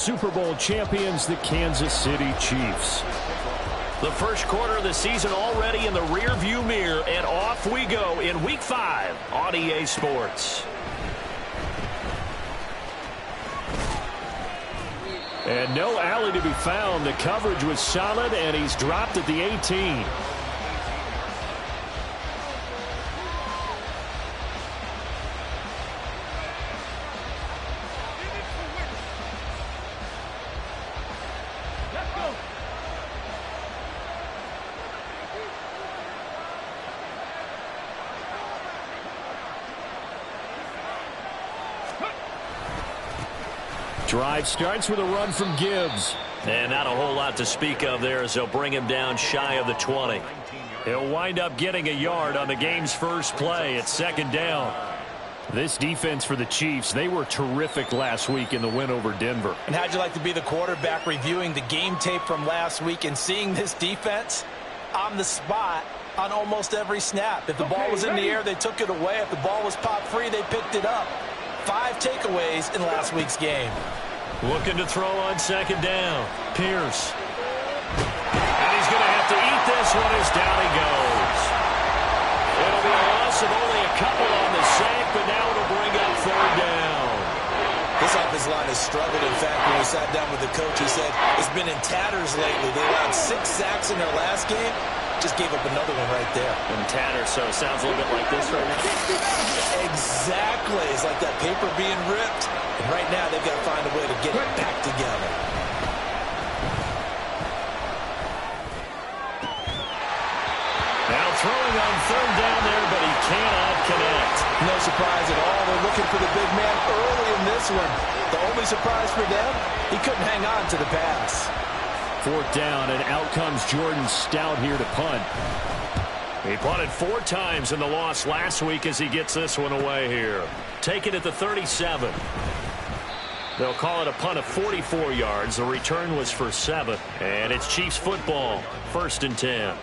Super Bowl champions, the Kansas City Chiefs. The first quarter of the season already in the rearview mirror, and off we go in Week 5 on EA Sports. And no alley to be found. The coverage was solid, and he's dropped at the 18. Drive starts with a run from Gibbs. And not a whole lot to speak of there as they'll bring him down shy of the 20. He'll wind up getting a yard on the game's first play at second down. This defense for the Chiefs, they were terrific last week in the win over Denver. And how'd you like to be the quarterback reviewing the game tape from last week and seeing this defense on the spot on almost every snap? If the ball was in the air, they took it away. If the ball was popped free, they picked it up. 5 takeaways in last week's game. Looking to throw on second down. Pierce. And he's going to have to eat this one as down he goes. It'll be a loss of only a couple on the sack, but now it'll bring up third down. This offensive line has struggled. In fact, when we sat down with the coach, he said it's been in tatters lately. They allowed 6 sacks in their last game. Just gave up another one right there. In tatters, so it sounds a little bit like this right now. Exactly. It's like that paper being ripped. And right now, they've got to find a way to get it back together. Now throwing on third down there, but he cannot connect. No surprise at all. They're looking for the big man early in this one. The only surprise for them, he couldn't hang on to the pass. Fourth down, and out comes Jordan Stout here to punt. He punted 4 times in the loss last week as he gets this one away here. Take it at the 37. They'll call it a punt of 44 yards. The return was for 7. And it's Chiefs football. 1st and 10.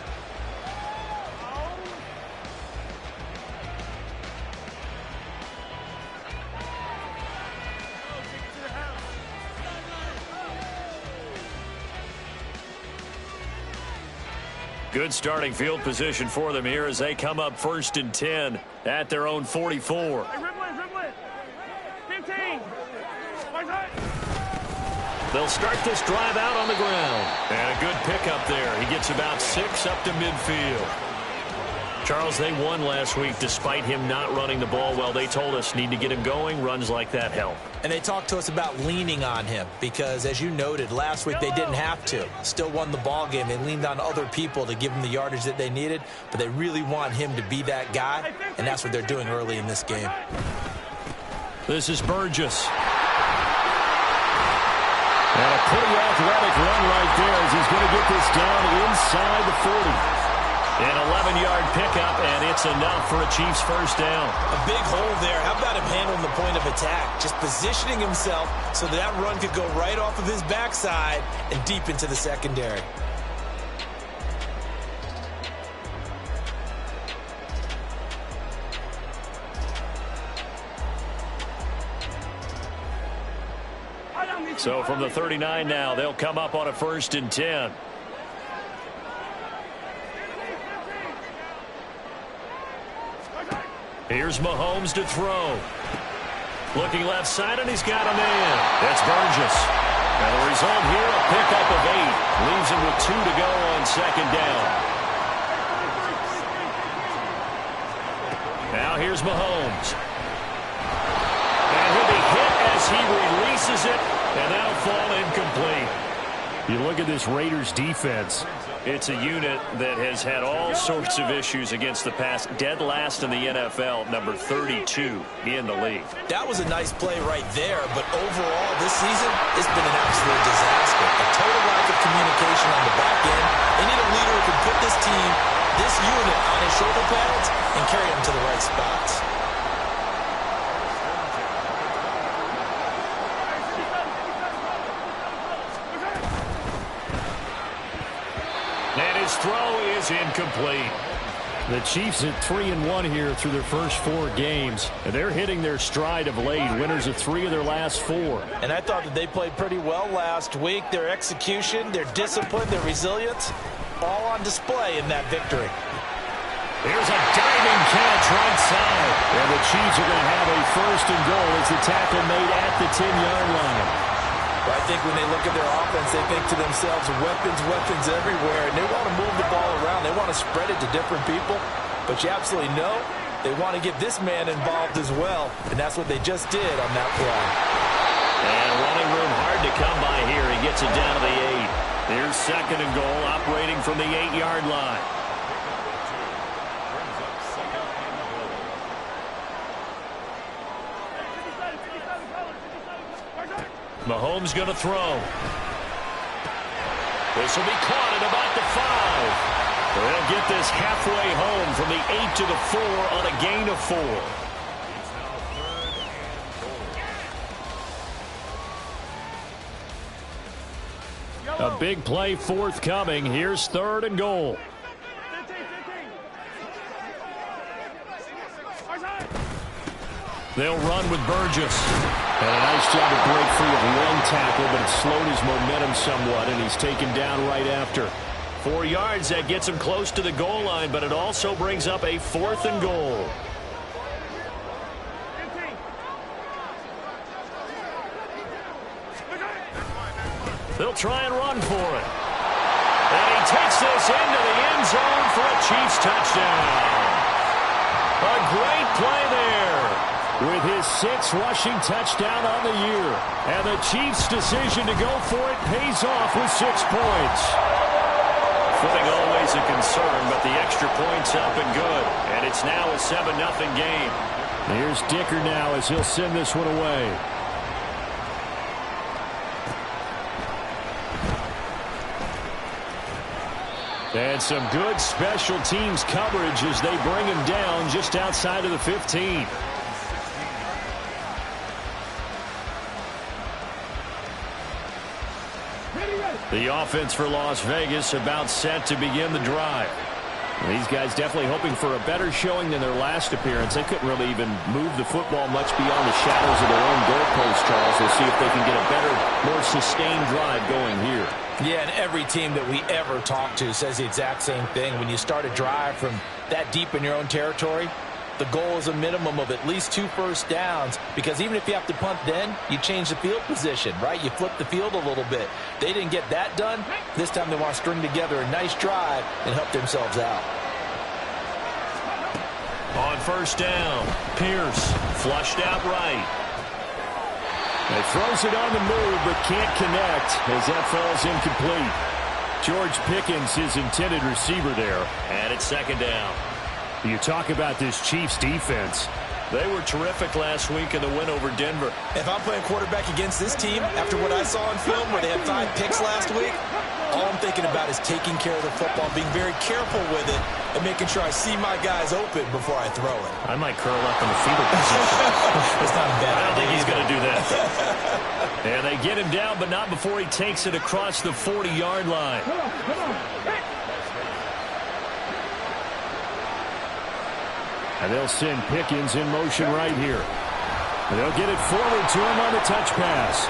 Good starting field position for them here as they come up 1st and 10 at their own 44. They'll start this drive out on the ground. And a good pickup there. He gets about 6 up to midfield. Charles, they won last week despite him not running the ball well. They told us need to get him going. Runs like that help. And they talked to us about leaning on him because, as you noted, last week they didn't have to. Still won the ball game. They leaned on other people to give them the yardage that they needed, but they really want him to be that guy, and that's what they're doing early in this game. This is Burgess. And a pretty athletic run right there as he's going to get this down inside the 40. An 11-yard pickup, and it's enough for a Chiefs first down. A big hole there. How about him handling the point of attack? Just positioning himself so that run could go right off of his backside and deep into the secondary. So from the 39 now, they'll come up on a 1st and 10. Here's Mahomes to throw. Looking left side, and he's got a man. That's Burgess. And the result here, a pickup of 8. Leaves him with 2 to go on second down. Now here's Mahomes. And he'll be hit as he releases it, and that'll fall incomplete. You look at this Raiders defense. It's a unit that has had all sorts of issues against the pass. Dead last in the NFL, number 32 in the league. That was a nice play right there, but overall this season, it's been an absolute disaster. A total lack of communication on the back end. They need a leader who can put this team, this unit, on his shoulder pads and carry them to the right spots. And his throw is incomplete. The Chiefs at 3-1 here through their first 4 games. And they're hitting their stride of late. Winners of 3 of their last 4. And I thought that they played pretty well last week. Their execution, their discipline, their resilience, all on display in that victory. Here's a diving catch right side. And the Chiefs are going to have a first and goal as the tackle made at the 10-yard line. Well, I think when they look at their offense, they think to themselves, weapons everywhere. And they want to move the ball around. They want to spread it to different people. But you absolutely know they want to get this man involved as well. And that's what they just did on that play. And running room hard to come by here. He gets it down to the 8. Here's second and goal, operating from the 8-yard line. Mahomes going to throw. This will be caught at about the 5. They'll get this halfway home from the 8 to the 4 on a gain of 4. A big play forthcoming. Here's third and goal. They'll run with Burgess. And a nice job to break free of one tackle, but it slowed his momentum somewhat, and he's taken down right after. 4 yards, that gets him close to the goal line, but it also brings up a 4th and goal. They'll try and run for it. And he takes this into the end zone for a Chiefs touchdown. A great play there. With his 6th rushing touchdown on the year. And the Chiefs' decision to go for it pays off with 6 points. Footing always a concern, but the extra point's up and good. And it's now a 7-0 game. Here's Dicker now as he'll send this one away. And some good special teams coverage as they bring him down just outside of the 15. The offense for Las Vegas about set to begin the drive. These guys definitely hoping for a better showing than their last appearance. They couldn't really even move the football much beyond the shadows of their own goalpost, Charles. We'll see if they can get a better, more sustained drive going here. Yeah, and every team that we ever talk to says the exact same thing. When you start a drive from that deep in your own territory, the goal is a minimum of at least 2 first downs, because even if you have to punt then, you change the field position, right? You flip the field a little bit. They didn't get that done. This time they want to string together a nice drive and help themselves out. On first down, Pierce flushed out right. He throws it on the move but can't connect as that falls incomplete. George Pickens, his intended receiver there. And it's second down. You talk about this Chiefs defense. They were terrific last week in the win over Denver. If I'm playing quarterback against this team, after what I saw on film where they had 5 picks last week, all I'm thinking about is taking care of the football, being very careful with it, and making sure I see my guys open before I throw it. I might curl up in the fetal position. It's not bad. I don't think he's going to do that. And they get him down, but not before he takes it across the 40-yard line. And they'll send Pickens in motion right here. And they'll get it forward to him on the touch pass.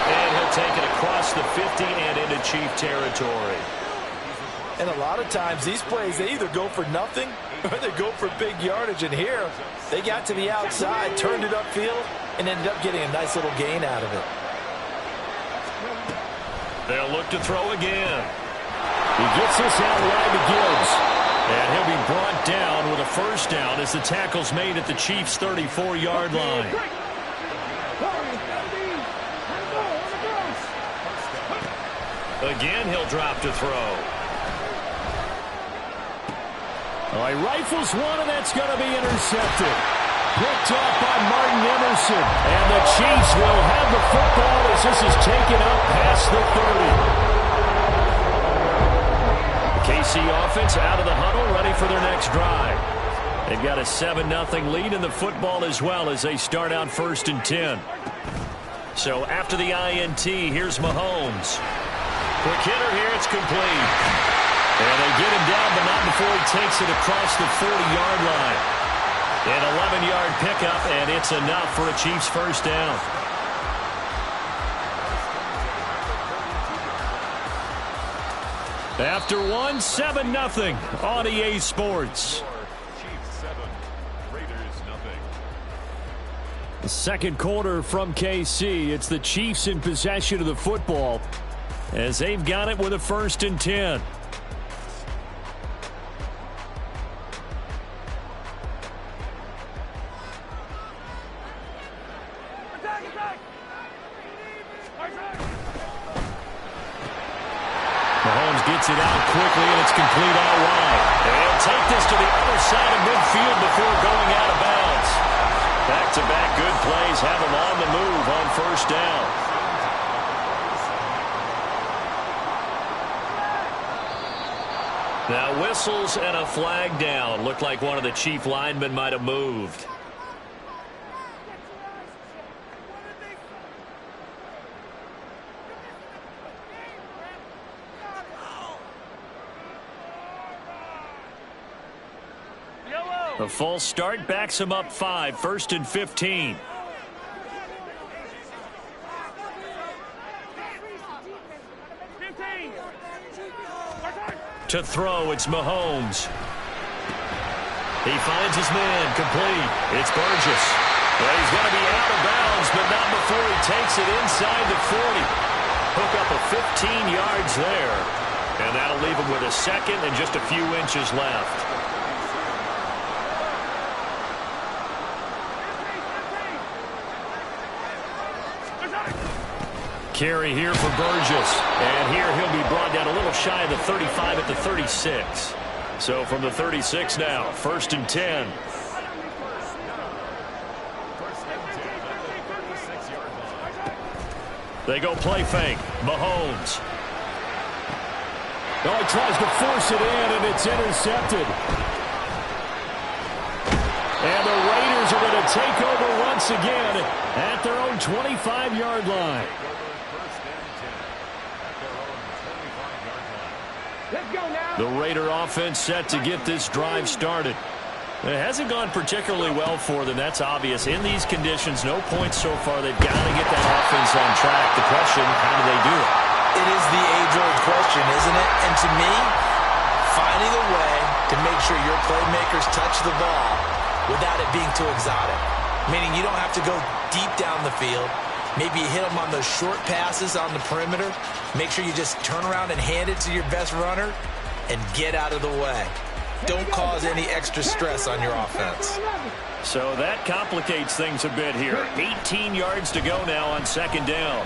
And he'll take it across the 50 and into Chief territory. And a lot of times these plays, they either go for nothing or they go for big yardage. And here, they got to the outside, turned it upfield, and ended up getting a nice little gain out of it. They'll look to throw again. He gets this out wide to Gibbs. And he'll be brought down with a first down as the tackle's made at the Chiefs' 34-yard line. Again, he'll drop to throw. Oh, he rifles one, and that's going to be intercepted. Picked off by Martin Emerson. And the Chiefs will have the football as this is taken up past the 30. KC offense out of the huddle, ready for their next drive. They've got a 7-0 lead in the football as well as they start out 1st and 10. So after the INT, here's Mahomes. Quick hitter here, it's complete. And they get him down, but not before he takes it across the 40-yard line. An 11-yard pickup, and it's enough for a Chiefs first down. After one, 7-0 on EA Sports. Chiefs 7, Raiders 0. The second quarter from KC. It's the Chiefs in possession of the football as they've got it with a 1st and 10. Mahomes gets it out quickly, and it's complete out wide. And he'll take this to the other side of midfield before going out of bounds. Back-to-back good plays have him on the move on 1st down. Now whistles and a flag down. Looked like one of the Chief linemen might have moved. A false start backs him up 5, 1st and 15. To throw, it's Mahomes. He finds his man, complete. It's Burgess. Well, he's going to be out of bounds, but not before he takes it inside the 40. Hook up a 15 yards there. And that'll leave him with a 2nd and just a few inches left. Carry here for Burgess. And here he'll be brought down a little shy of the 35 at the 36. So from the 36 now, 1st and 10. They go play fake. Mahomes. Oh, he tries to force it in, and it's intercepted. And the Raiders are going to take over once again at their own 25-yard line. The Raider offense set to get this drive started. It hasn't gone particularly well for them. That's obvious. In these conditions, no points so far. They've got to get that offense on track. The question, how do they do it? It is the age-old question, isn't it? And to me, finding a way to make sure your playmakers touch the ball without it being too exotic. Meaning you don't have to go deep down the field. Maybe you hit them on those short passes on the perimeter. Make sure you just turn around and hand it to your best runner and get out of the way. Don't cause any extra stress on your offense. So that complicates things a bit here. 18 yards to go now on 2nd down.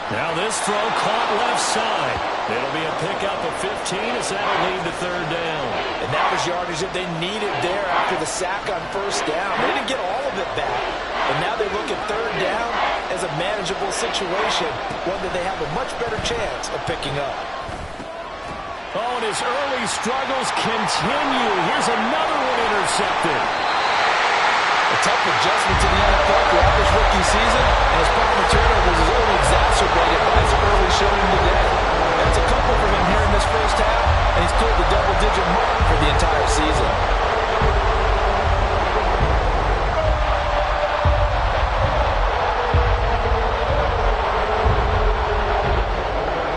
Now this throw caught left side. It'll be a pickup of 15 as that'll lead to 3rd down. And that was yardage that they needed there after the sack on 1st down. They didn't get all of it back. And now they look at 3rd down as a manageable situation, one that they have a much better chance of picking up. Oh, and his early struggles continue. Here's another one intercepted. A tough adjustment to the NFL throughout this rookie season, and his problem with turnovers is only exacerbated by his early showing today. That's a couple for him here in this 1st half, and he's cleared the double-digit mark for the entire season.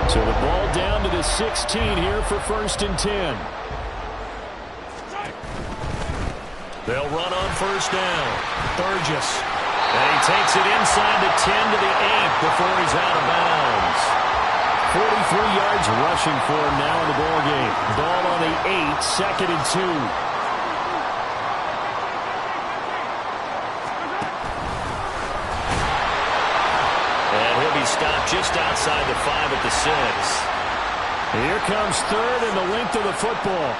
So the ball down to the 16 here for 1st and 10. They'll run on 1st down. Burgess. And he takes it inside the 10 to the 8 before he's out of bounds. 43 yards rushing for him now in the ball game. Ball on the 8, 2nd and 2. And he'll be stopped just outside the 5 at the 6. Here comes 3rd and the length of the football.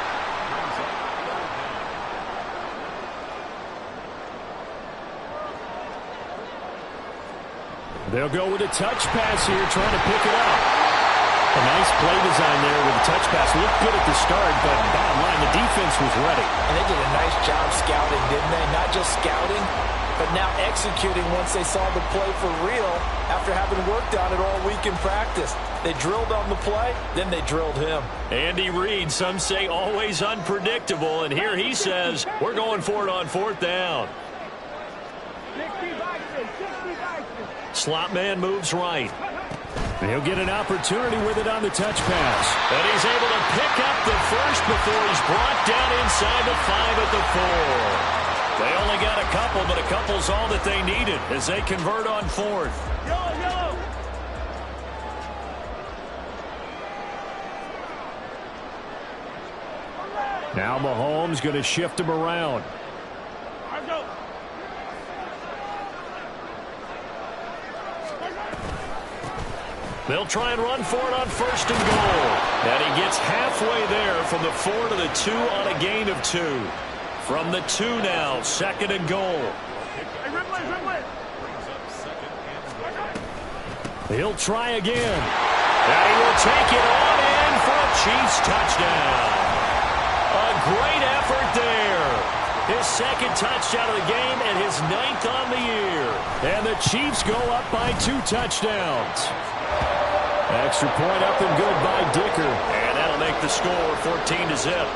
They'll go with a touch pass here, trying to pick it up. A nice play design there with the touch pass. Looked good at the start, but bottom line, the defense was ready. And they did a nice job scouting, didn't they? Not just scouting, but now executing once they saw the play for real after having worked on it all week in practice. They drilled on the play, then they drilled him. Andy Reid, some say always unpredictable, and here he says, we're going for it on 4th down. Slot man moves right. He'll get an opportunity with it on the touch pass. And he's able to pick up the first before he's brought down inside the 5 at the 4. They only got a couple, but a couple's all that they needed as they convert on 4th. Now Mahomes going to shift him around. They'll try and run for it on 1st and goal. And he gets halfway there from the 4 to the 2 on a gain of 2. From the 2 now, 2nd and goal. He'll try again. And he will take it on in for a Chiefs touchdown. A great effort there. His 2nd touchdown of the game and his 9th on the year. And the Chiefs go up by 2 touchdowns. Extra point up and good by Dicker. And that'll make the score 14-0.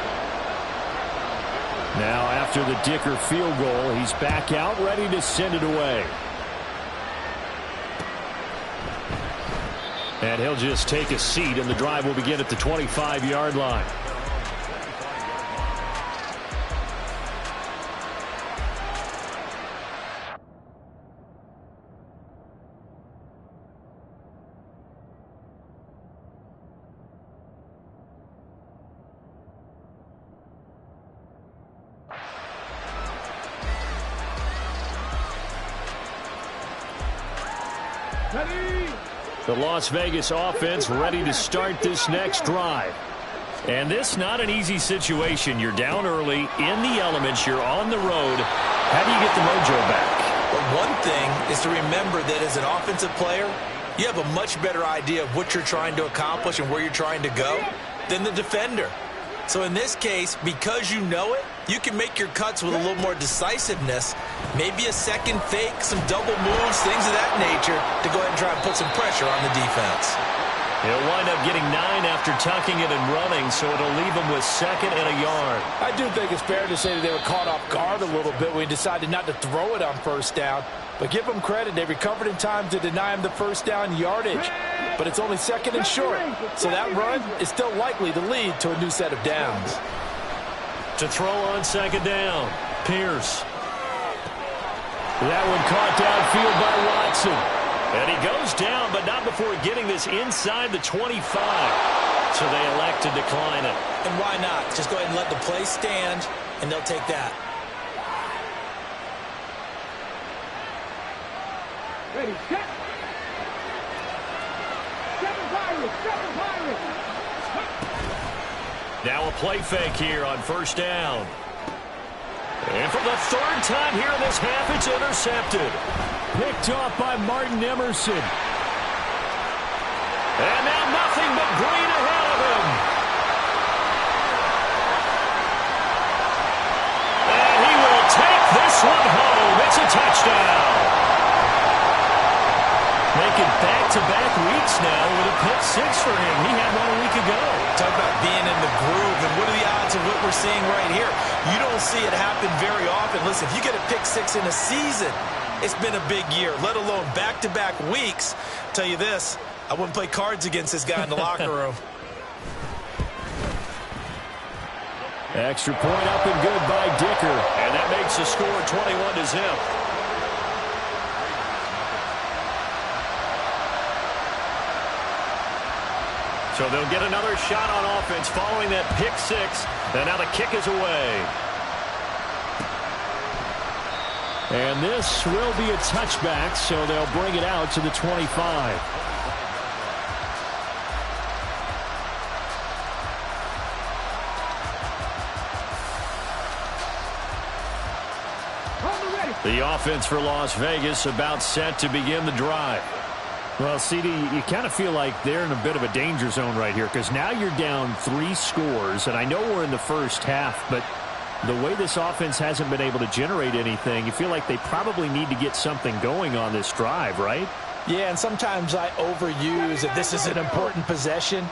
Now after the Dicker field goal, he's back out ready to send it away. And he'll just take a seat, and the drive will begin at the 25-yard line. The Las Vegas offense ready to start this next drive. And this not an easy situation. You're down early, in the elements, you're on the road. How do you get the mojo back? Well, one thing is to remember that as an offensive player, you have a much better idea of what you're trying to accomplish and where you're trying to go than the defender. So in this case, because you know it, you can make your cuts with a little more decisiveness, maybe a second fake, some double moves, things of that nature, to go ahead and try and put some pressure on the defense. He'll wind up getting 9 after tucking it and running, so it'll leave him with 2nd and a yard. I do think it's fair to say that they were caught off guard a little bit when he decided not to throw it on 1st down. But give them credit, they recovered in time to deny him the 1st down yardage. But it's only 2nd and short, so that run is still likely to lead to a new set of downs. To throw on 2nd down, Pierce. That one caught downfield by Watson. And he goes down, but not before getting this inside the 25. So they elect to decline it. And why not? Just go ahead and let the play stand, and they'll take that. Ready, set. Seven Pirates. Now a play fake here on 1st down. And for the 3rd time here in this half, it's intercepted. Picked off by Martin Emerson. And now nothing but green ahead of him. And he will take this one home. It's a touchdown. Making back-to-back weeks now with a pick 6 for him. He had one a week ago. Talk about being in the groove, and what are the odds of what we're seeing right here? You don't see it happen very often. Listen, if you get a pick 6 in a season, it's been a big year, let alone back-to-back weeks. Tell you this, I wouldn't play cards against this guy in the locker room. Extra point up and good by Dicker. And that makes the score 21-0. So they'll get another shot on offense following that pick 6. And now the kick is away. And this will be a touchback, so they'll bring it out to the 25. On the ready. The offense for Las Vegas about set to begin the drive. Well, CD, you kind of feel like they're in a bit of a danger zone right here because now you're down 3 scores, and I know we're in the first half, but the way this offense hasn't been able to generate anything, you feel like they probably need to get something going on this drive, right? Yeah, and sometimes I overuse if this is an important possession,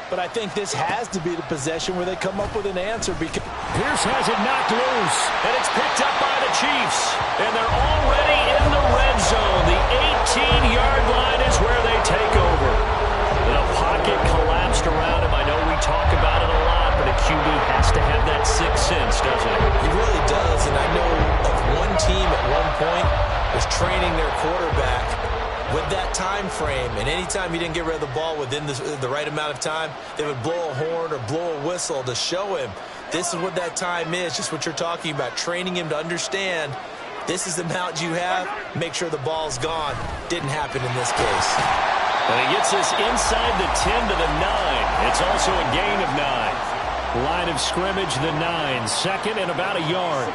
but I think this has to be the possession where they come up with an answer because Pierce has it knocked loose. And it's picked up by the Chiefs. And they're already in the red zone. The 18-yard line is where they take over. The pocket collapsed around him. I know we talk about it a lot, but a QB has to have that sixth sense, doesn't it? he really does. And I know of one team at one point was training their quarterback with that time frame, and anytime he didn't get rid of the ball within the right amount of time, they would blow a horn or blow a whistle to show him this is what that time is, just what you're talking about, training him to understand this is the amount you have, make sure the ball's gone. Didn't happen in this case. And he gets us inside the 10 to the 9. It's also a gain of 9. Line of scrimmage, the 9. Second and about a yard.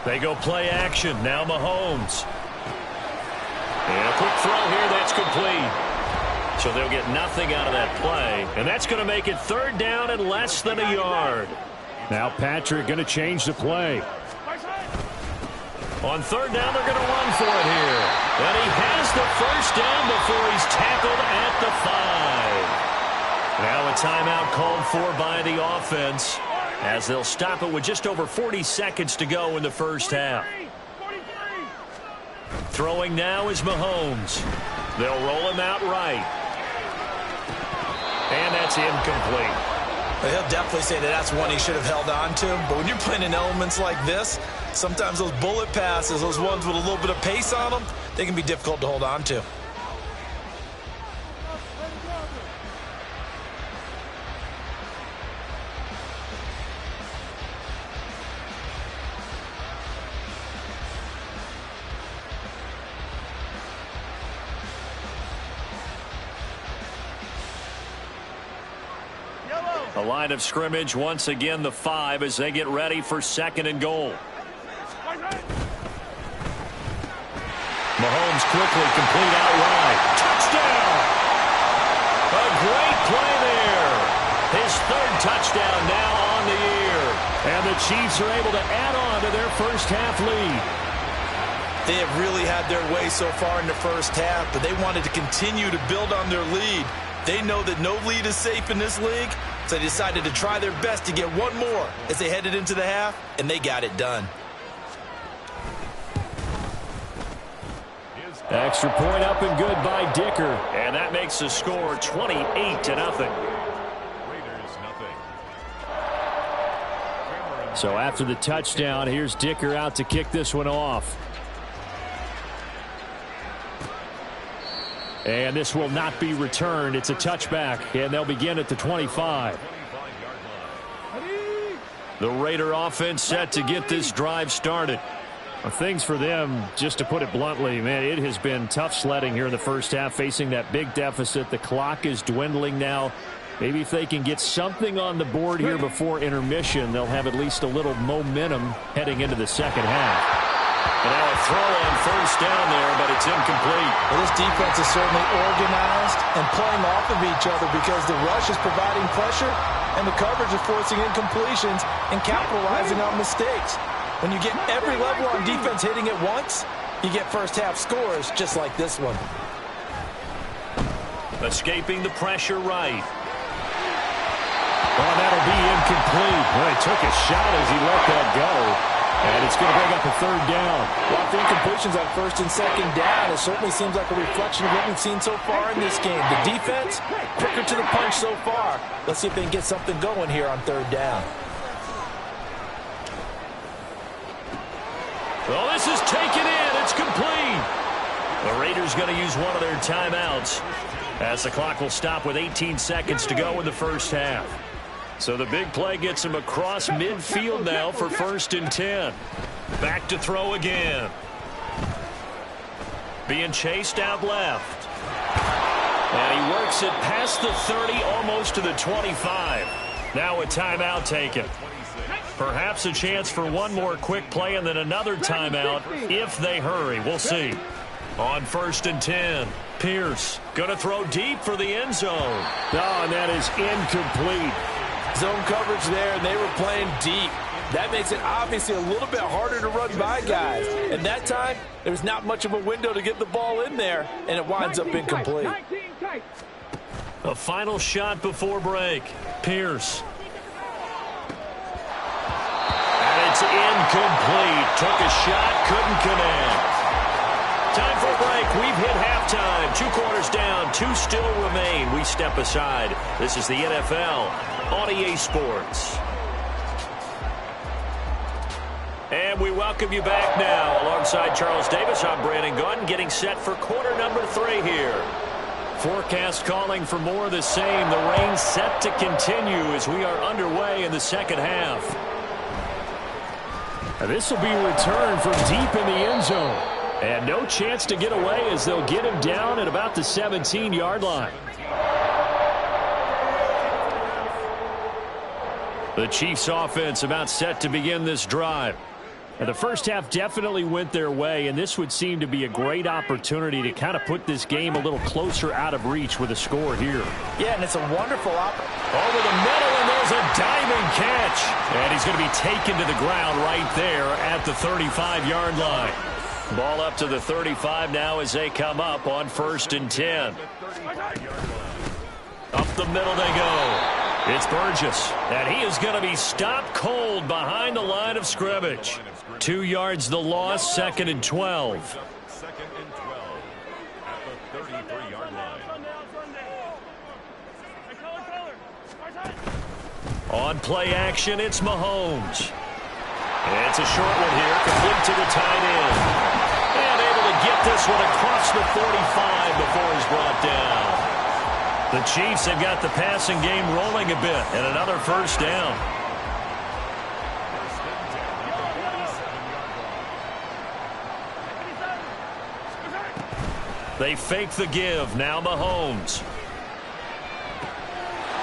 They go play action. Now Mahomes. And a quick throw here. That's complete. So they'll get nothing out of that play. And that's going to make it third down and less than a yard. Now Patrick going to change the play. On third down, they're going to run for it here. And he has the first down before he's tackled at the 5. Now a timeout called for by the offense, as they'll stop it with just over 40 seconds to go in the first half. Throwing now is Mahomes. They'll roll him out right. And that's incomplete. Well, he'll definitely say that that's one he should have held on to. But when you're playing in elements like this, sometimes those bullet passes, those ones with a little bit of pace on them, they can be difficult to hold on to. A line of scrimmage, once again the 5 as they get ready for second and goal. Mahomes quickly complete out wide. Touchdown! A great play there. His third touchdown now on the year. And the Chiefs are able to add on to their first half lead. They have really had their way so far in the first half, but they wanted to continue to build on their lead. They know that no lead is safe in this league, so they decided to try their best to get one more as they headed into the half, and they got it done. Extra point up and good by Dicker. And that makes the score 28-0. Raiders, nothing. So after the touchdown, here's Dicker out to kick this one off. And this will not be returned. It's a touchback, and they'll begin at the 25. The Raider offense set to get this drive started. Well, things for them, just to put it bluntly, man, it has been tough sledding here in the first half, facing that big deficit. The clock is dwindling now. Maybe if they can get something on the board here before intermission, they'll have at least a little momentum heading into the second half. And now a throw on first down there, but it's incomplete. Well, this defense is certainly organized and playing off of each other because the rush is providing pressure and the coverage is forcing incompletions and capitalizing on mistakes. When you get every level on defense hitting at once, you get first half scores just like this one. Escaping the pressure right. Oh, that'll be incomplete. Well, he took a shot as he let that go. And it's going to bring up a third down. Well, the incompletions on first and second down, it certainly seems like a reflection of what we've seen so far in this game. The defense, quicker to the punch so far. Let's see if they can get something going here on third down. Well, this is taken in. It's complete. The Raiders going to use one of their timeouts as the clock will stop with 18 seconds to go in the first half. So the big play gets him across midfield now for first and 10. Back to throw again. Being chased out left. And he works it past the 30, almost to the 25. Now a timeout taken. Perhaps a chance for one more quick play and then another timeout if they hurry. We'll see. On 1st and 10, Pierce going to throw deep for the end zone. Oh, and that is incomplete. Zone coverage there, and they were playing deep. That makes it obviously a little bit harder to run by guys. And that time, there's not much of a window to get the ball in there, and it winds up incomplete. A final shot before break. Pierce. And it's incomplete. Took a shot, couldn't connect. Time for a break. We've hit halftime. 2 quarters down, 2 still remain. We step aside. This is the NFL on EA Sports. And we welcome you back now. Alongside Charles Davis, I'm Brandon Gaudin, getting set for quarter number 3 here. Forecast calling for more of the same. The rain set to continue as we are underway in the second half. This will be a return from deep in the end zone. And no chance to get away as they'll get him down at about the 17-yard line. The Chiefs offense about set to begin this drive. And the first half definitely went their way, and this would seem to be a great opportunity to kind of put this game a little closer out of reach with a score here. Yeah, and it's a wonderful opportunity. Over the middle, and there's a diving catch. And he's going to be taken to the ground right there at the 35-yard line. Ball up to the 35 now as they come up on 1st and 10. Up the middle they go. It's Burgess, and he is going to be stopped cold behind the line of scrimmage. 2 yards the loss, 2nd and 12. 2nd and 12 at the 33-yard line. On play action, it's Mahomes. It's a short one here, complete to the tight end. And able to get this one across the 45 before he's brought down. The Chiefs have got the passing game rolling a bit, and another first down. They fake the give, now Mahomes.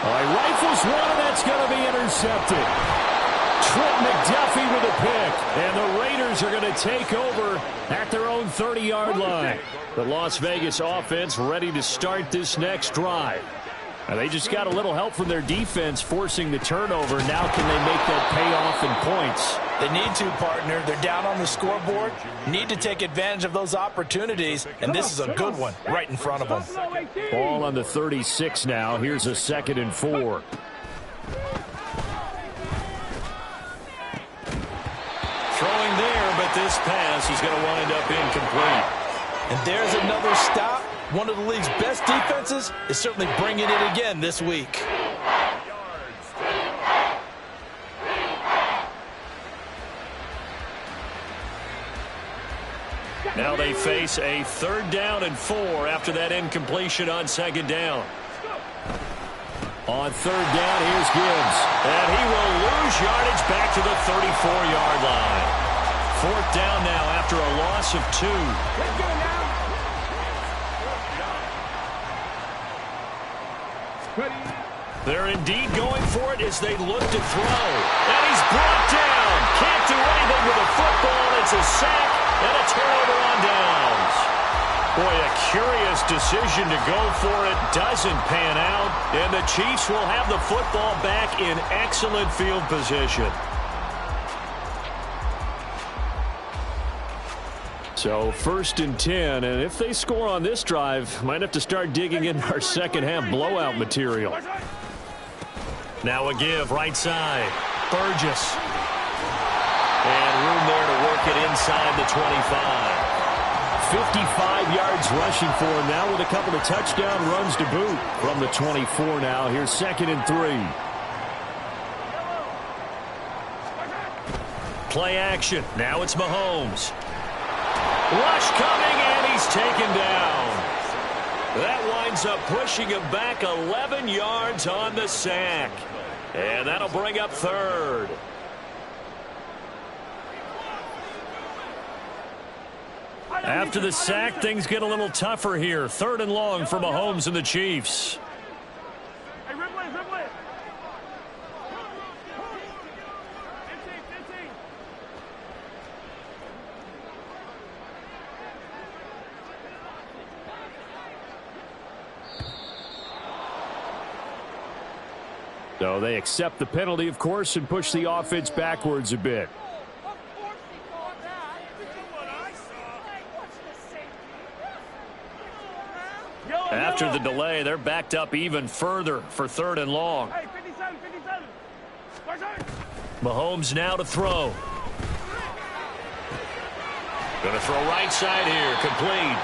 All right, rifles one, and that's going to be intercepted. Trent McDuffie with a pick, and the Raiders are going to take over at their own 30-yard line. The Las Vegas offense ready to start this next drive. And they just got a little help from their defense forcing the turnover. Now can they make that pay off in points? They need to, partner. They're down on the scoreboard. Need to take advantage of those opportunities, and this is a good one right in front of them. Ball on the 36 now. Here's a 2nd and 4. Throwing there, but this pass is going to wind up incomplete. And there's another stop. One of the league's best defenses is certainly bringing it again this week. Now they face a 3rd down and 4 after that incompletion on 2nd down. On 3rd down, here's Gibbs. And he will lose yardage back to the 34-yard line. 4th down now after a loss of 2. Let's go now. They're indeed going for it as they look to throw. And he's brought down. Can't do anything with a football. It's a sack and a turnover on downs. Boy, a curious decision to go for it. Doesn't pan out. And the Chiefs will have the football back in excellent field position. So 1st and 10, and if they score on this drive, might have to start digging in our second half blowout material. Now a give, right side. Burgess. And room there to work it inside the 25. 55 yards rushing for him now with a couple of touchdown runs to boot. From the 24 now, here's 2nd and 3. Play action. Now it's Mahomes. Rush coming, and he's taken down. That winds up pushing him back 11 yards on the sack. And that'll bring up 3rd. After the sack, things get a little tougher here. 3rd and long for Mahomes and the Chiefs. So they accept the penalty, of course, and push the offense backwards a bit. After the delay, they're backed up even further for 3rd and long. Mahomes now to throw. Going to throw right side here, complete.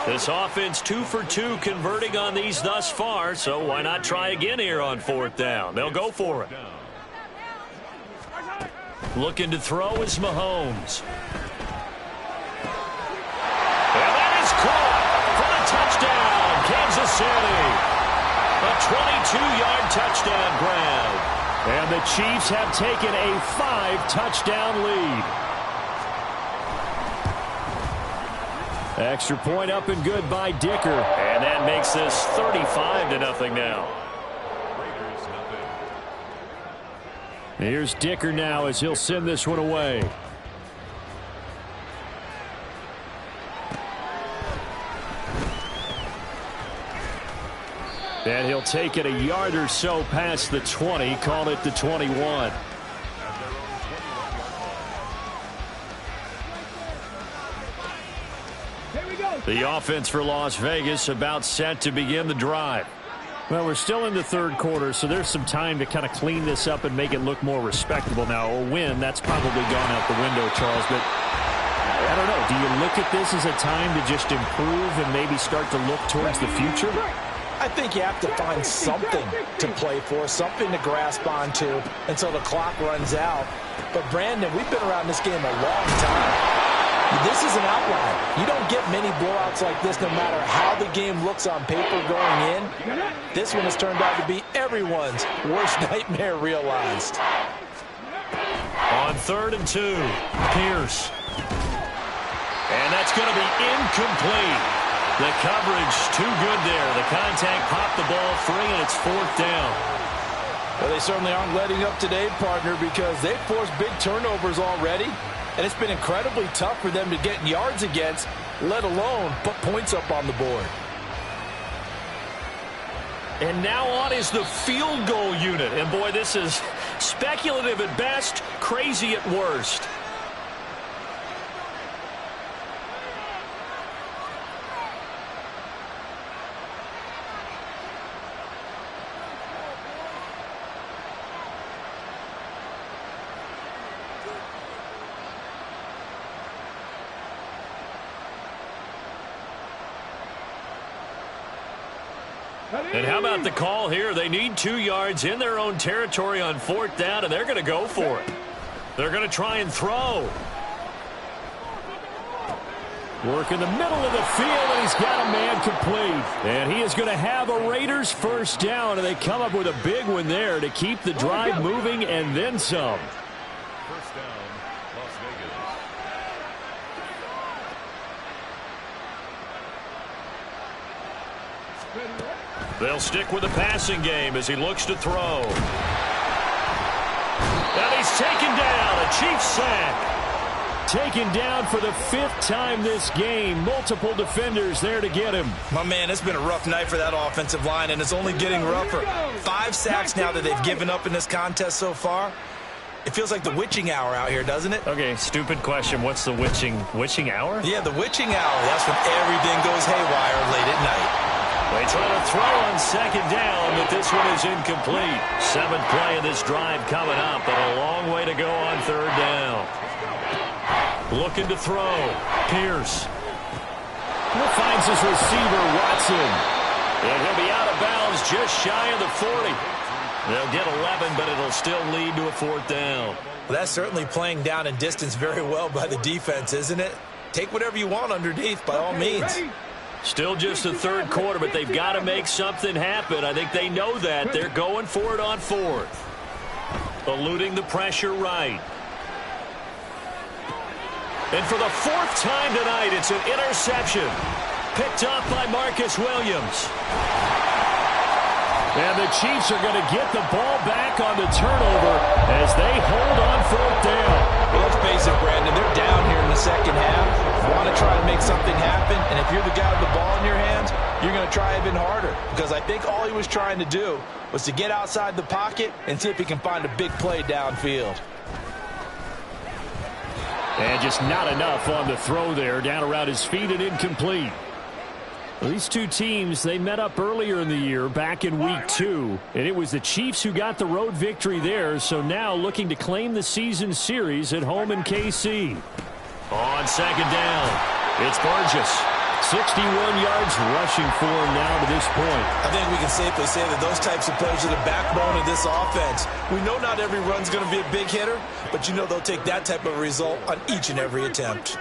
This offense 2 for 2 converting on these thus far, so why not try again here on 4th down? They'll go for it. Looking to throw is Mahomes. And that is caught for a touchdown, Kansas City. A 22-yard touchdown grab. And the Chiefs have taken a 5-touchdown lead. Extra point up and good by Dicker. And that makes this 35-0 now. Here's Dicker now as he'll send this one away. And he'll take it a yard or so past the 20, call it the 21. The offense for Las Vegas about set to begin the drive. Well, we're still in the 3rd quarter, so there's some time to kind of clean this up and make it look more respectable. Now, a win, that's probably gone out the window, Charles, but I don't know. Do you look at this as a time to just improve and maybe start to look towards the future? I think you have to find something to play for, something to grasp onto until the clock runs out. But, Brandon, we've been around this game a long time. This is an outlier. You don't get many blowouts like this no matter how the game looks on paper going in. This one has turned out to be everyone's worst nightmare realized. On 3rd and 2, Pierce. And that's going to be incomplete. The coverage too good there. The contact popped the ball free, and it's 4th down. Well, they certainly aren't letting up today, partner, because they've forced big turnovers already. And it's been incredibly tough for them to get yards against, let alone put points up on the board. And now on is the field goal unit. And, boy, this is speculative at best, crazy at worst. And how about the call here? They need 2 yards in their own territory on 4th down, and they're going to go for it. They're going to try and throw. Work in the middle of the field, and he's got a man complete. And he is going to have a Raiders 1st down, and they come up with a big one there to keep the drive moving and then some. 1st down, Las Vegas. They'll stick with the passing game as he looks to throw. And he's taken down. A Chiefs sack. Taken down for the 5th time this game. Multiple defenders there to get him. My man, it's been a rough night for that offensive line, and it's only getting rougher. 5 sacks now that they've given up in this contest so far. It feels like the witching hour out here, doesn't it? Okay, stupid question. What's the witching hour? Yeah, the witching hour. That's when everything goes haywire late at night. They try to throw on 2nd down, but this one is incomplete. 7th play of this drive coming up, but a long way to go on 3rd down. Looking to throw. Pierce. He finds his receiver, Watson. And he'll be out of bounds just shy of the 40. They'll get 11, but it'll still lead to a 4th down. Well, that's certainly playing down in distance very well by the defense, isn't it? Take whatever you want underneath, by all means. Still just the 3rd quarter, but they've got to make something happen. I think they know that. They're going for it on 4th. Eluding the pressure right. And for the 4th time tonight, it's an interception. Picked up by Marcus Williams. And the Chiefs are going to get the ball back on the turnover as they hold on 4th down. Well, let's face it, Brandon, they're down here in the 2nd half. Want to try to make something happen, and if you're the guy with the ball in your hands, you're going to try even harder, because I think all he was trying to do was to get outside the pocket and see if he can find a big play downfield. And just not enough on the throw there. Down around his feet and incomplete. Well, these two teams, they met up earlier in the year, back in week 2. And it was the Chiefs who got the road victory there. So now looking to claim the season series at home in KC. On second down, it's Burgess. 61 yards rushing for him now to this point. I think we can safely say that those types of plays are the backbone of this offense. We know not every run's going to be a big hitter, but you know they'll take that type of result on each and every attempt.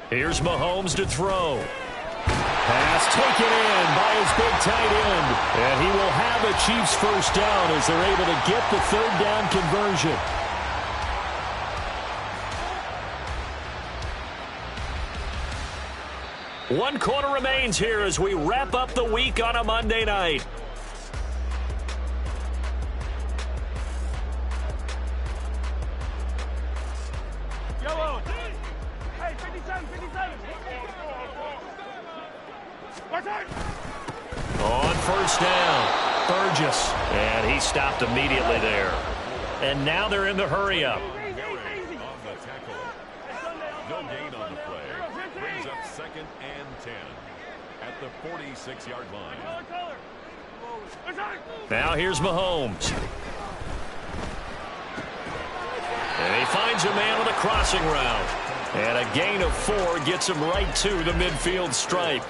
Here's Mahomes to throw. Pass taken in by his big tight end. And he will have a Chiefs first down as they're able to get the third down conversion. One quarter remains here as we wrap up the week on a Monday night. Hey, 57, 57. On first down, Burgess. And he stopped immediately there. And now they're in the hurry-up. On the tackle. No gain on the play. Brings up 2nd and 10 at the 46-yard line. Now here's Mahomes. And he finds a man on a crossing route. And a gain of 4 gets him right to the midfield stripe.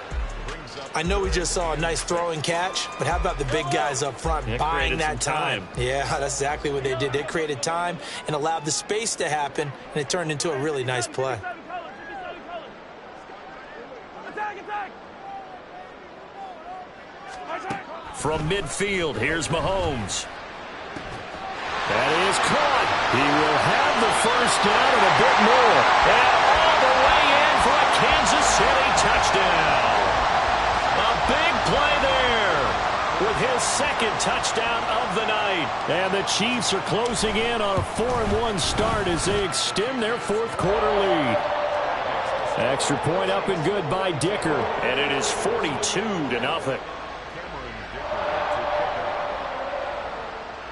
I know we just saw a nice throwing catch, but how about the big guys up front buying that time? Yeah, that's exactly what they did. They created time and allowed the space to happen, and it turned into a really nice play. From midfield, here's Mahomes. That is caught. He will have the first down and a bit more. And all the way in for a Kansas City touchdown. A big play there with his 2nd touchdown of the night. And the Chiefs are closing in on a 4-1 start as they extend their 4th quarter lead. Extra point up and good by Dicker. And it is 42-0.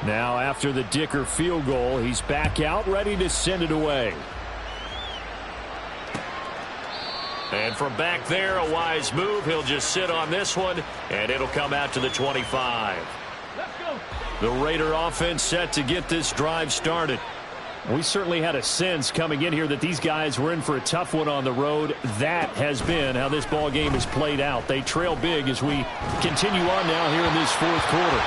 Now after the Dicker field goal, he's back out ready to send it away. And from back there, a wise move. He'll just sit on this one, and it'll come out to the 25. The Raider offense set to get this drive started. We certainly had a sense coming in here that these guys were in for a tough one on the road. That has been how this ball game has played out. They trail big as we continue on now here in this 4th quarter.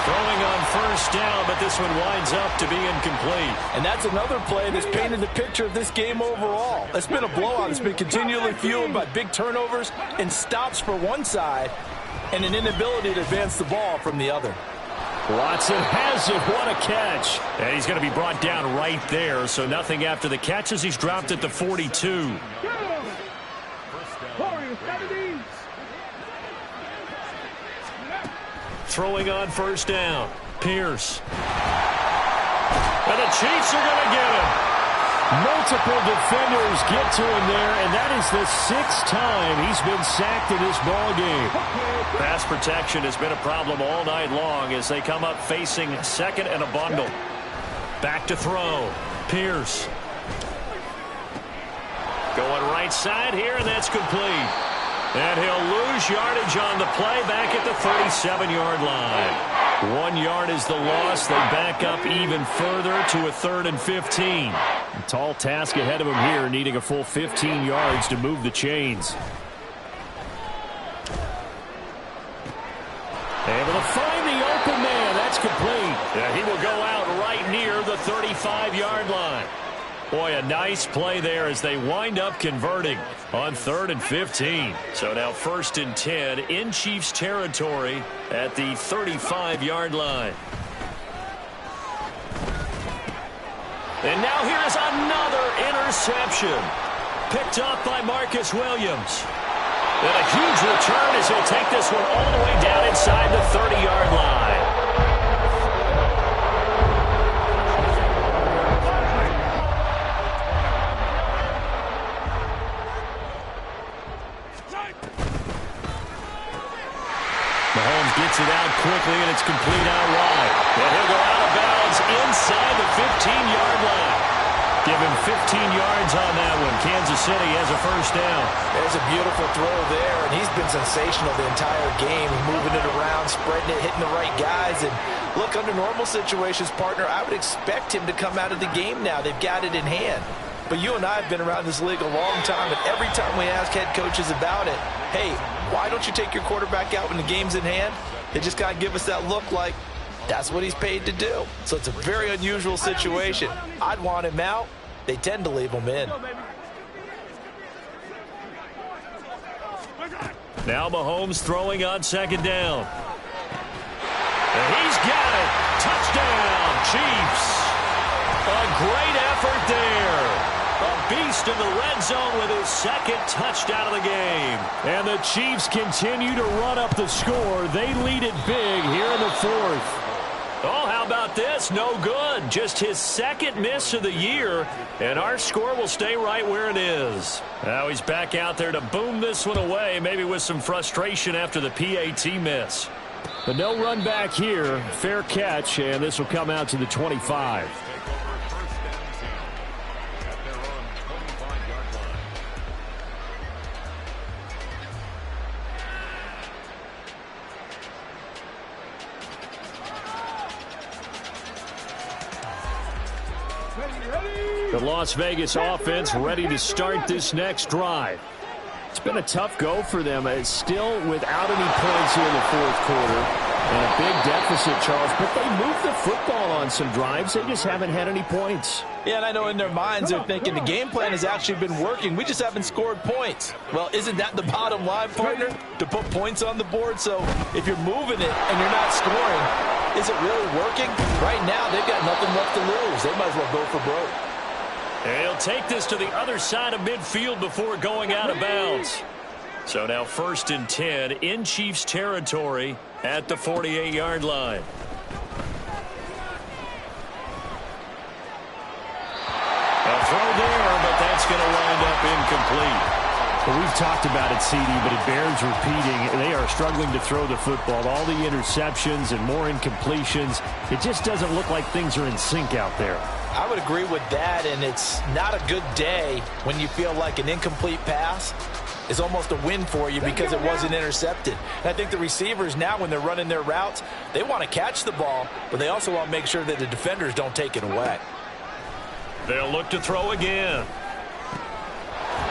Throwing on first down, but this one winds up to be incomplete. And that's another play that's painted the picture of this game overall. It's been a blowout. It's been continually fueled by big turnovers and stops for one side and an inability to advance the ball from the other. Watson has it. What a catch. And he's going to be brought down right there, so nothing after the catches. He's dropped at the 42. Throwing on first down, Pierce. And the Chiefs are going to get him. Multiple defenders get to him there, and that is the 6th time he's been sacked in this ball game. Pass protection has been a problem all night long as they come up facing 2nd and a bundle. Back to throw, Pierce. Going right side here, and that's complete. And he'll lose yardage on the play back at the 37-yard line. 1 yard is the loss. They back up even further to a 3rd and 15. A tall task ahead of him here, needing a full 15 yards to move the chains. Able to find the open man. That's complete. Yeah, he will go out right near the 35-yard line. Boy, a nice play there as they wind up converting on 3rd and 15. So now 1st and 10 in Chiefs territory at the 35-yard line. And now here's another interception. Picked up by Marcus Williams. And a huge return as he'll take this one all the way down inside the 30-yard line. Mahomes gets it out quickly, and it's complete out wide. And he'll go out of bounds inside the 15-yard line. Give him 15 yards on that one. Kansas City has a first down. There's a beautiful throw there, and he's been sensational the entire game, moving it around, spreading it, hitting the right guys. And look, under normal situations, partner, I would expect him to come out of the game now. They've got it in hand. But you and I have been around this league a long time, and every time we ask head coaches about it, hey, why don't you take your quarterback out when the game's in hand? They just got to give us that look like that's what he's paid to do. So it's a very unusual situation. I'd want him out. They tend to leave him in. Now Mahomes throwing on second down. And he's got it. Touchdown, Chiefs. A great effort there. A beast in the red zone with his second touchdown of the game. And the Chiefs continue to run up the score. They lead it big here in the fourth. Oh, how about this? No good. Just his second miss of the year, and our score will stay right where it is. Now he's back out there to boom this one away, maybe with some frustration after the PAT miss. But no run back here. Fair catch, and this will come out to the 25. The Las Vegas offense ready to start this next drive. It's been a tough go for them. It's still without any points here in the fourth quarter. And a big deficit, Charles. But they moved the football on some drives. They just haven't had any points. Yeah, and I know in their minds they're thinking the game plan has actually been working. We just haven't scored points. Well, isn't that the bottom line, partner? To put points on the board? So if you're moving it and you're not scoring, is it really working? Right now, they've got nothing left to lose. They might as well go for broke. And he'll take this to the other side of midfield before going out of bounds. So now 1st and 10 in Chiefs territory at the 48-yard line. A throw there, but that's going to wind up incomplete. Well, we've talked about it, CD, but it bears repeating. They are struggling to throw the football. All the interceptions and more incompletions. It just doesn't look like things are in sync out there. I would agree with that, and it's not a good day when you feel like an incomplete pass is almost a win for you because it wasn't intercepted. And I think the receivers now, when they're running their routes, they want to catch the ball, but they also want to make sure that the defenders don't take it away. They'll look to throw again.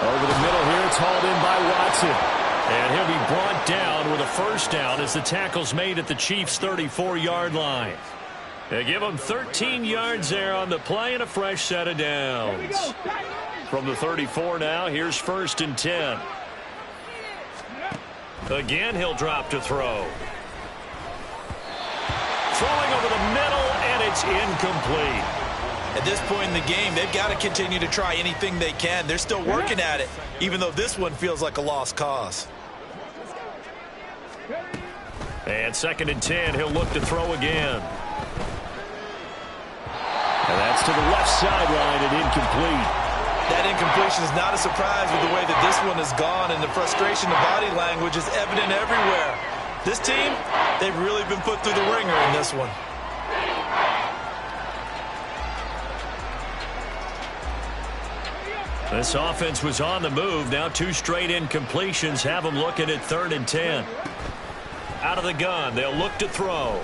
Over the middle here, it's hauled in by Watson. And he'll be brought down with a first down as the tackle's made at the Chiefs' 34-yard line. They give him 13 yards there on the play and a fresh set of downs. From the 34 now, here's 1st and 10. Again, he'll drop to throw. Throwing over the middle, and it's incomplete. At this point in the game, they've got to continue to try anything they can. They're still working at it, even though this one feels like a lost cause. And 2nd and 10, he'll look to throw again. And that's to the left sideline and incomplete. That incompletion is not a surprise with the way that this one has gone, and the frustration, the body language is evident everywhere. This team, they've really been put through the ringer in this one. This offense was on the move. Now 2 straight incompletions have them looking at 3rd and 10. Out of the gun, they'll look to throw.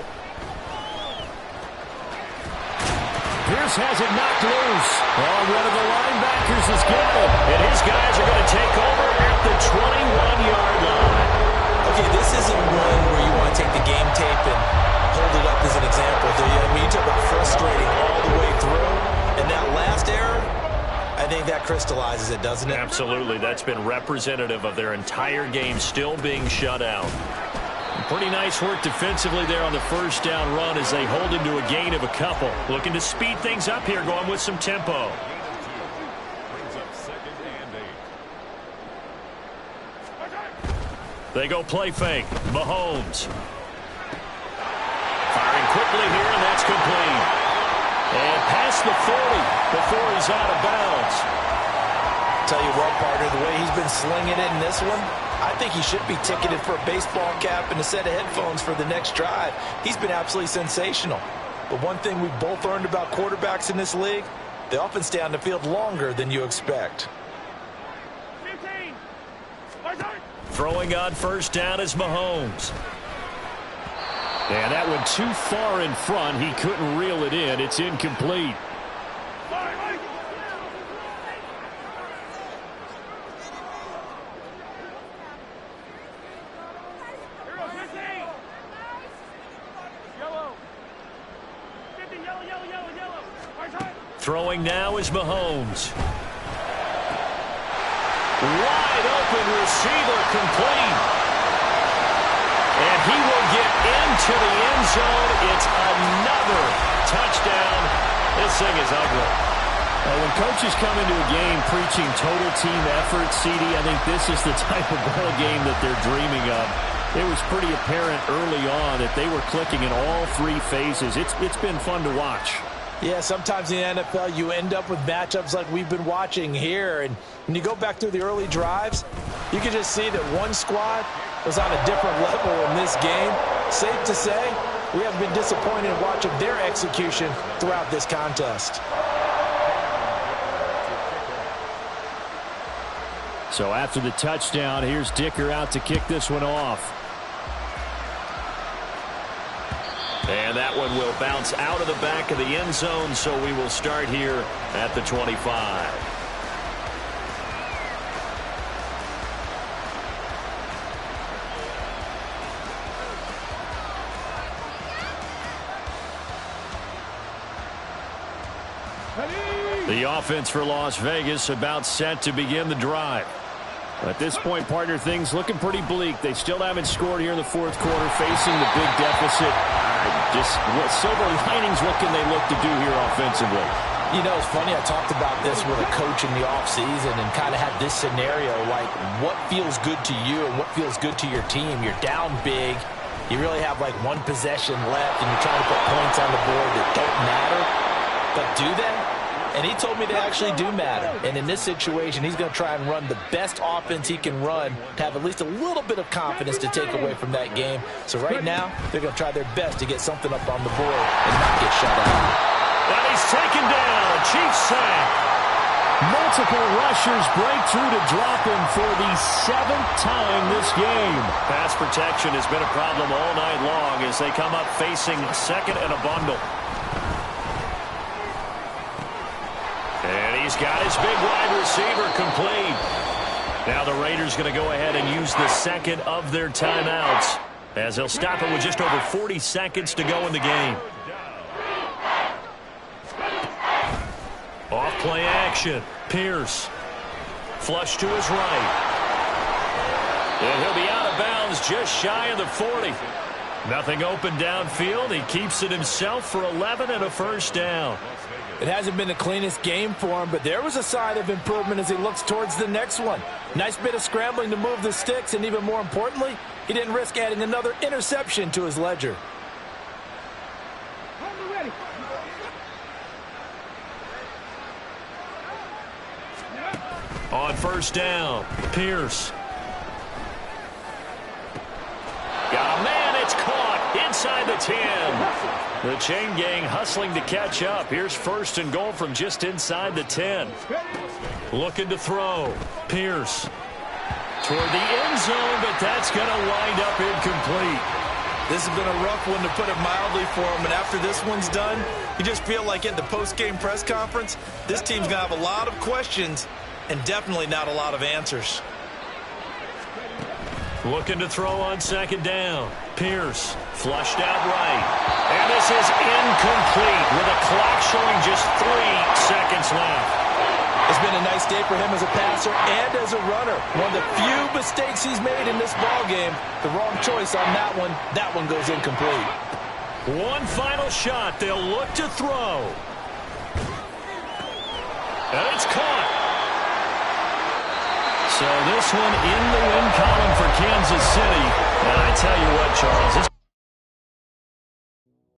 Pierce has it knocked loose. Oh, one of the linebackers is good. And his guys are going to take over at the 21-yard line. Okay, this isn't one where you want to take the game tape and hold it up as an example, do you? I mean, you talk about frustrating all the way through. And that last error, I think that crystallizes it, doesn't it? Absolutely. That's been representative of their entire game still being shut out. Pretty nice work defensively there on the first down run as they hold him to a gain of a couple. Looking to speed things up here, going with some tempo. Brings up 2nd and 8. They go play fake. Mahomes. Firing quickly here, and that's complete. And past the 40 before he's out of bounds. Tell you what, partner, the way he's been slinging it in this one, I think he should be ticketed for a baseball cap and a set of headphones for the next drive. He's been absolutely sensational. But one thing we've both learned about quarterbacks in this league, they often stay on the field longer than you expect. 15. Throwing on first down is Mahomes. And that one too far in front. He couldn't reel it in. It's incomplete. Throwing now is Mahomes. Wide open receiver, complete. And he will get into the end zone. It's another touchdown. This thing is ugly. When coaches come into a game preaching total team effort, CD, I think this is the type of ball game that they're dreaming of. It was pretty apparent early on that they were clicking in all three phases. It's been fun to watch. Yeah, sometimes in the NFL you end up with matchups like we've been watching here. And when you go back through the early drives, you can just see that one squad was on a different level in this game. Safe to say, we have been disappointed in watching their execution throughout this contest. So after the touchdown, here's Dicker out to kick this one off. And that one will bounce out of the back of the end zone, so we will start here at the 25. The offense for Las Vegas about set to begin the drive. At this point, partner, things looking pretty bleak. They still haven't scored here in the fourth quarter, facing the big deficit. Just what silver linings, what can they look to do here offensively? You know, it's funny, I talked about this with a coach in the offseason and kind of had this scenario, like what feels good to you and what feels good to your team. You're down big. You really have like one possession left and you're trying to put points on the board that don't matter. But do they? And he told me they actually do matter. And in this situation, he's going to try and run the best offense he can run to have at least a little bit of confidence to take away from that game. So right now, they're going to try their best to get something up on the board and not get shut out. And he's taken down. Chiefs sack. Multiple rushers break through to drop him for the 7th time this game. Pass protection has been a problem all night long as they come up facing second and a bundle. And he's got his big wide receiver complete. Now the Raiders going to go ahead and use the second of their timeouts as they'll stop it with just over 40 seconds to go in the game. Off play action. Pierce. Flush to his right. And he'll be out of bounds just shy of the 40. Nothing open downfield. He keeps it himself for 11 and a first down. It hasn't been the cleanest game for him, but there was a sign of improvement as he looks towards the next one. Nice bit of scrambling to move the sticks, and even more importantly, he didn't risk adding another interception to his ledger. On first down, Pierce. Got a man, it's caught inside the 10. The chain gang hustling to catch up. Here's first and goal from just inside the 10. Looking to throw. Pierce. Toward the end zone, but that's going to wind up incomplete. This has been a rough one, to put it mildly, for him. And after this one's done, you just feel like at the post-game press conference, this team's going to have a lot of questions and definitely not a lot of answers. Looking to throw on second down. Pierce flushed out right. And this is incomplete with a clock showing just 3 seconds left. It's been a nice day for him as a passer and as a runner. One of the few mistakes he's made in this ballgame. The wrong choice on that one. That one goes incomplete. One final shot. They'll look to throw. And it's caught. So this one in the win column for Kansas City. And I tell you what, Charles, this